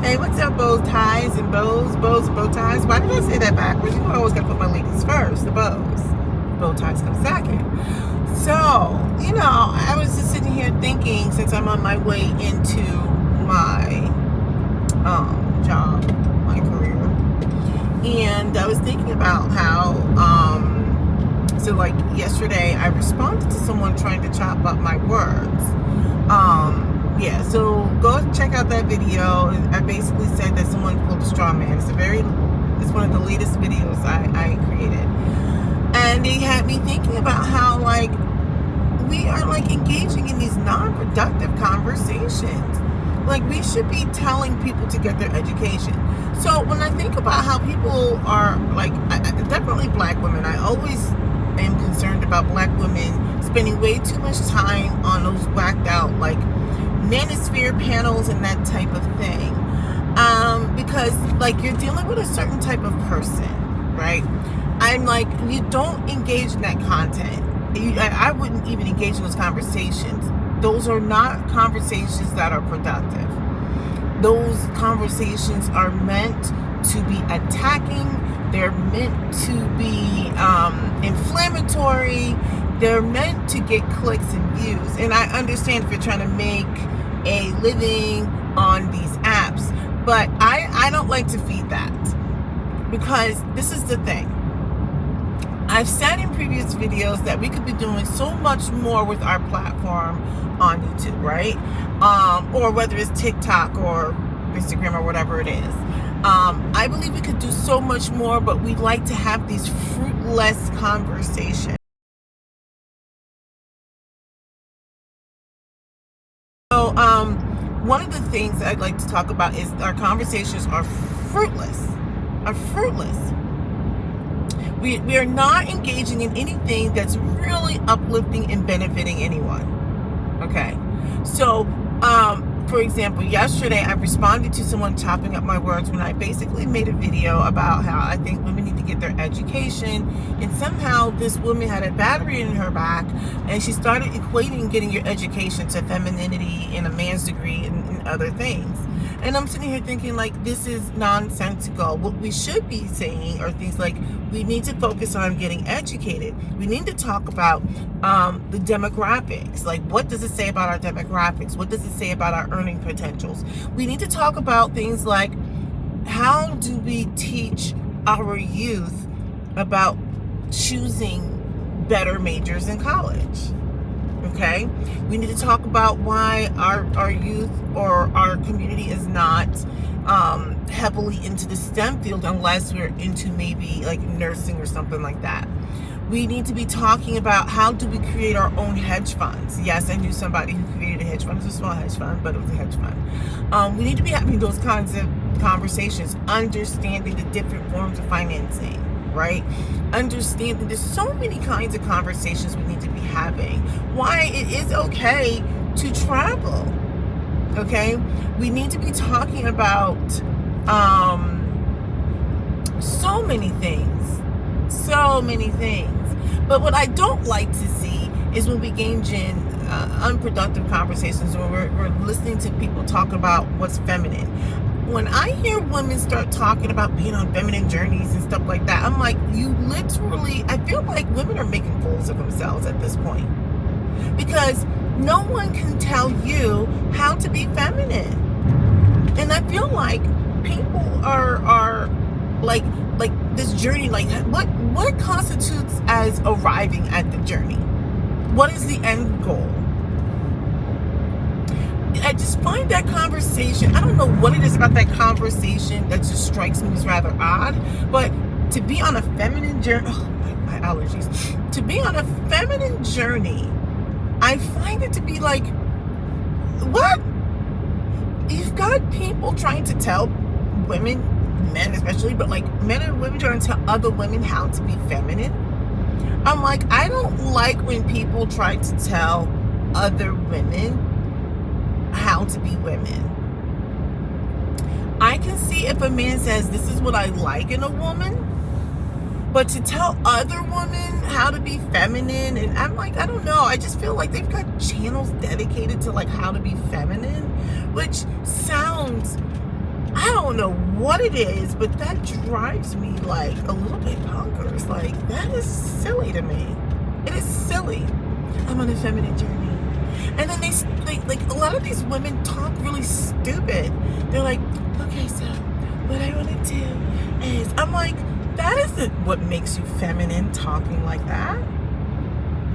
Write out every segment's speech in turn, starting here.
Hey, what's up, bows, ties, and bows, and bow ties? Why did I say that backwards? You know I always gotta put my ladies first, the bows. Bow ties come second. So, I was just sitting here thinking, since I'm on my way into my job, my career, and I was thinking about how, so like yesterday, I responded to someone trying to chop up my words. Yeah, so go check out that video. I basically said that someone pulled a straw man. It's one of the latest videos I created. And they had me thinking about how, like, we are, like, engaging in these non-productive conversations. Like, we should be telling people to get their education. So when I think about how people are, like, definitely black women, I always am concerned about black women spending way too much time on those whacked out, like, manosphere panels and that type of thing, because, like, you're dealing with a certain type of person, right? I'm like, you don't engage in that content. I wouldn't even engage in those conversations. Those are not conversations that are productive. Those conversations are meant to be attacking. They're meant to be inflammatory. They're meant to get clicks and views. And I understand if you're trying to make a living on these apps, but I don't like to feed that, because this is the thing. I've said in previous videos that we could be doing so much more with our platform on YouTube, right? Or whether it's TikTok or Instagram or whatever it is. I believe we could do so much more, but we like to have these fruitless conversations. So, one of the things I'd like to talk about is our conversations are fruitless. We are not engaging in anything that's really uplifting and benefiting anyone. Okay. So, for example, yesterday I responded to someone chopping up my words when I basically made a video about how I think women need to get their education, and somehow this woman had a battery in her back, and she started equating getting your education to femininity and a man's degree and other things. And I'm sitting here thinking, like, this is nonsensical. What we should be saying are things like, we need to focus on getting educated. We need to talk about the demographics. Like, what does it say about our demographics? What does it say about our earning potentials? We need to talk about things like, how do we teach our youth about choosing better majors in college? Okay, we need to talk about why our youth or our community is not heavily into the STEM field unless we're into maybe like nursing or something like that. We need to be talking about, how do we create our own hedge funds? Yes, I knew somebody who created a hedge fund. It was a small hedge fund, but it was a hedge fund. We need to be having those kinds of conversations, understanding the different forms of financing, right? Understanding there's so many kinds of conversations we need to be having. Why it is okay to travel, okay? We need to be talking about so many things. But what I don't like to see is when we engage in unproductive conversations, when we're listening to people talk about what's feminine. When I hear women start talking about being on feminine journeys and stuff like that, I'm like, you literally, I feel like women are making fools of themselves at this point. Because no one can tell you how to be feminine. And I feel like people are like this journey, like what constitutes as arriving at the journey? What is the end goal? I just find that conversation, I don't know what it is about that conversation that just strikes me as rather odd, but to be on a feminine journey, my allergies, to be on a feminine journey, I find it to be like, what? You've got people trying to tell women, men especially, but like men and women trying to tell other women how to be feminine. I'm like, I don't like when people try to tell other women how to be women. I can see if a man says, this is what I like in a woman, but to tell other women how to be feminine, and I'm like, I don't know, I just feel like they've got channels dedicated to like how to be feminine, which sounds, I don't know what it is, but that drives me like a little bit bonkers. Like, that is silly to me. It is silly. I'm on a feminine journey. And then they like a lot of these women talk really stupid. They're like, okay, so what I want to do is, I'm like, that isn't what makes you feminine, talking like that.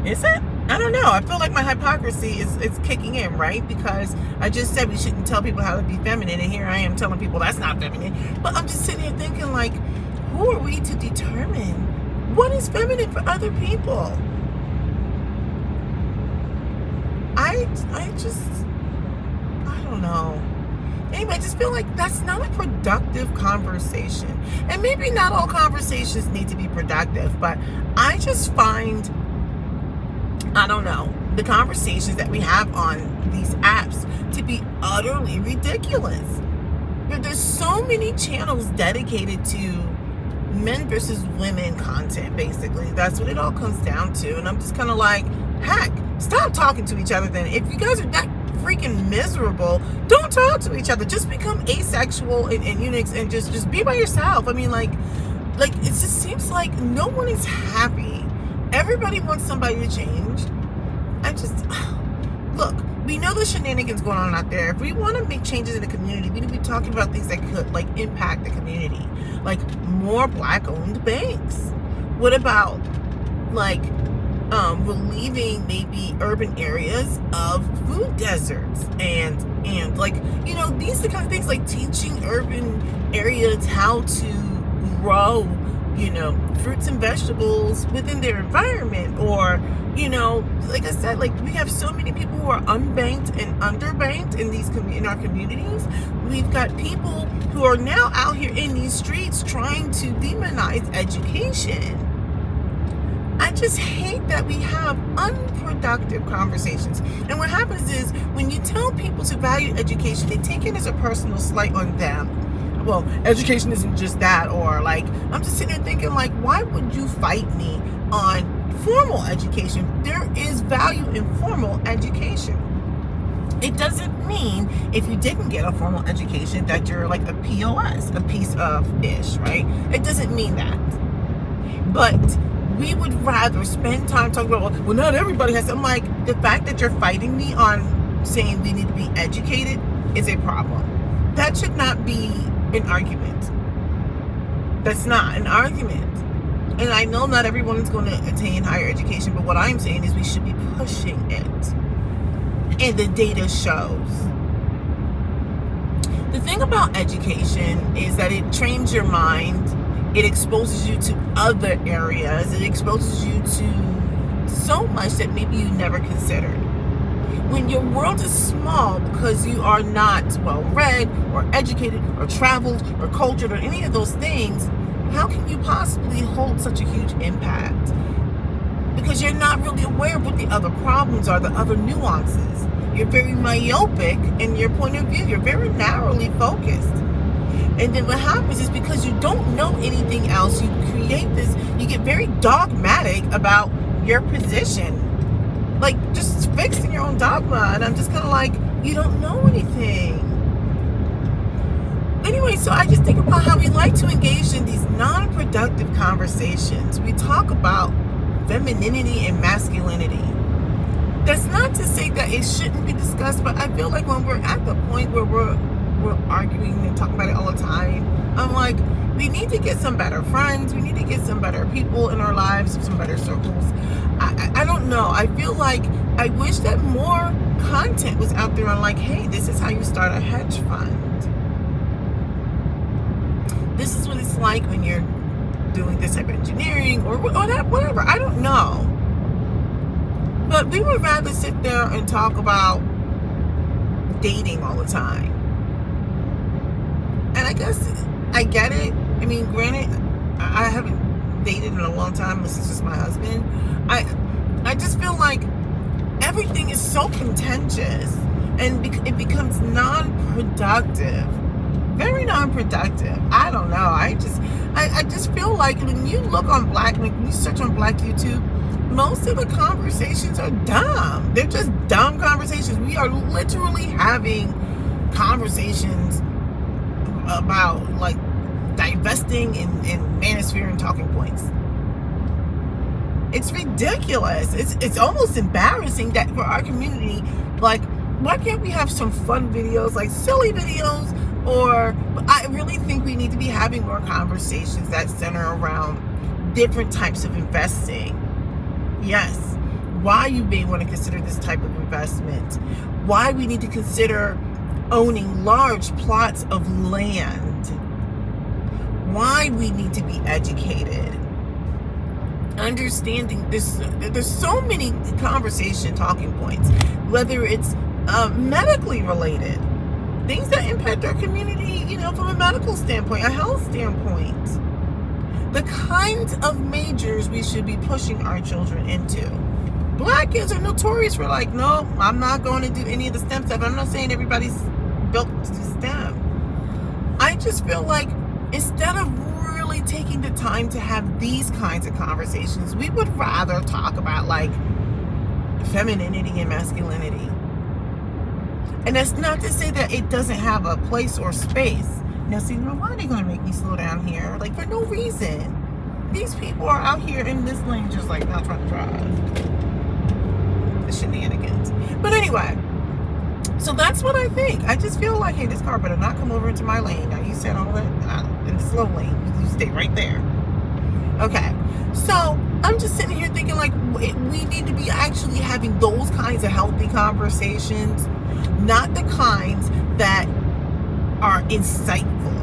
Is it? I don't know. I feel like my hypocrisy is kicking in, right? Because I just said we shouldn't tell people how to be feminine, and here I am telling people that's not feminine. But I'm just sitting here thinking, like, who are we to determine what is feminine for other people? I don't know. Anyway, I just feel like that's not a productive conversation. And maybe not all conversations need to be productive, but I just find, I don't know, the conversations that we have on these apps to be utterly ridiculous. There's so many channels dedicated to men versus women content, basically. That's what it all comes down to. And I'm just kind of like, heck, stop talking to each other then. If you guys are that freaking miserable, don't talk to each other. Just become asexual and eunuchs and just be by yourself. I mean, like it just seems like no one is happy. Everybody wants somebody to change. Look, we know the shenanigans going on out there. If we want to make changes in the community, we need to be talking about things that could like impact the community, like more Black-owned banks. What about like relieving maybe urban areas of food deserts and like, you know, these are the kind of things, like teaching urban areas how to grow, you know, fruits and vegetables within their environment. Or, you know, like I said, like we have so many people who are unbanked and underbanked in our communities. We've got people who are now out here in these streets trying to demonize education. I just hate that we have unproductive conversations. And what happens is, when you tell people to value education, they take it as a personal slight on them. Well, education isn't just that. Or like, I'm just sitting there thinking, like, why would you fight me on formal education? There is value in formal education. It doesn't mean if you didn't get a formal education that you're like a POS, a piece of ish, right? It doesn't mean that. But we would rather spend time talking about, well, not everybody has. I'm like, the fact that you're fighting me on saying we need to be educated is a problem. That should not be an argument. That's not an argument. And I know not everyone is going to attain higher education, but what I'm saying is we should be pushing it. And the data shows. The thing about education is that it trains your mind. It exposes you to other areas. It exposes you to so much that maybe you never considered. When your world is small because you are not well read or educated or traveled or cultured or any of those things, how can you possibly hold such a huge impact? Because you're not really aware of what the other problems are, the other nuances. You're very myopic in your point of view. You're very narrowly focused. And then what happens is, because you don't know anything else, you create this, you get very dogmatic about your position. Like, just fixed in your own dogma. And I'm just kind of like, you don't know anything. Anyway, so I just think about how we like to engage in these non-productive conversations. We talk about femininity and masculinity. That's not to say that it shouldn't be discussed, but I feel like when we're at the point where we're arguing and talking about it all the time, I'm like, we need to get some better friends. We need to get some better people in our lives, some better circles. I don't know. I feel like I wish that more content was out there on, like, hey, this is how you start a hedge fund. This is what it's like when you're doing this type of engineering or whatever. I don't know. But we would rather sit there and talk about dating all the time. And I guess I get it. I mean, granted, I haven't dated in a long time. This is just my husband. I just feel like everything is so contentious, and it becomes non-productive. Very non-productive. I don't know. I just feel like when you look on when you search on Black YouTube, most of the conversations are dumb. They're just dumb conversations. We are literally having conversations about like divesting in manosphere and talking points. It's ridiculous. It's almost embarrassing that for our community, like, why can't we have some fun videos, like silly videos? Or I really think we need to be having more conversations that center around different types of investing. Yes, why you may want to consider this type of investment, why we need to consider owning large plots of land, why we need to be educated, understanding this. There's so many conversation talking points, whether it's medically related, things that impact our community, from a medical standpoint, a health standpoint, the kinds of majors we should be pushing our children into. Black kids are notorious for like, no, I'm not going to do any of the STEM stuff. I'm not saying everybody's built to do STEM. I just feel like instead of really taking the time to have these kinds of conversations, we would rather talk about like femininity and masculinity. And that's not to say that it doesn't have a place or space. Now, see, why are they going to make me slow down here? Like, for no reason. These people are out here in this lane just like not trying to drive. The shenanigans. But anyway, so that's what I think. I just feel like, hey, this car better not come over into my lane. Now, you said all that in the slow lane. You stay right there. Okay. So I'm just sitting here thinking like we need to be actually having those kinds of healthy conversations, not the kinds that are insightful.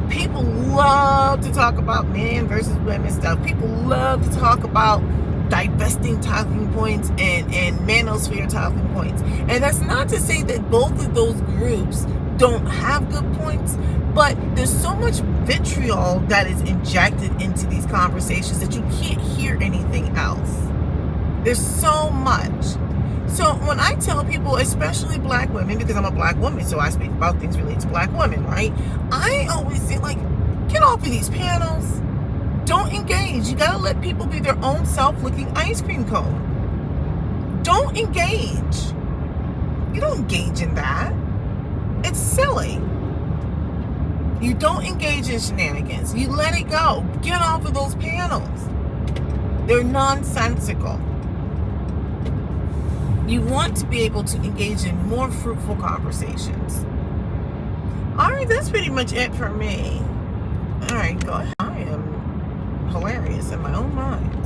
People love to talk about men versus women stuff. People love to talk about divesting talking points and manosphere talking points. And that's not to say that both of those groups don't have good points, but there's so much vitriol that is injected into these conversations that you can't hear anything else. There's so much. So when I tell people, especially black women, because I'm a black woman, so I speak about things related to black women, right? I always say, like, get off of these panels. Don't engage. You gotta let people be their own self-licking ice cream cone. Don't engage. You don't engage in that. It's silly. You don't engage in shenanigans. You let it go. Get off of those panels. They're nonsensical. You want to be able to engage in more fruitful conversations. All right, that's pretty much it for me. All right, go ahead. I am hilarious in my own mind.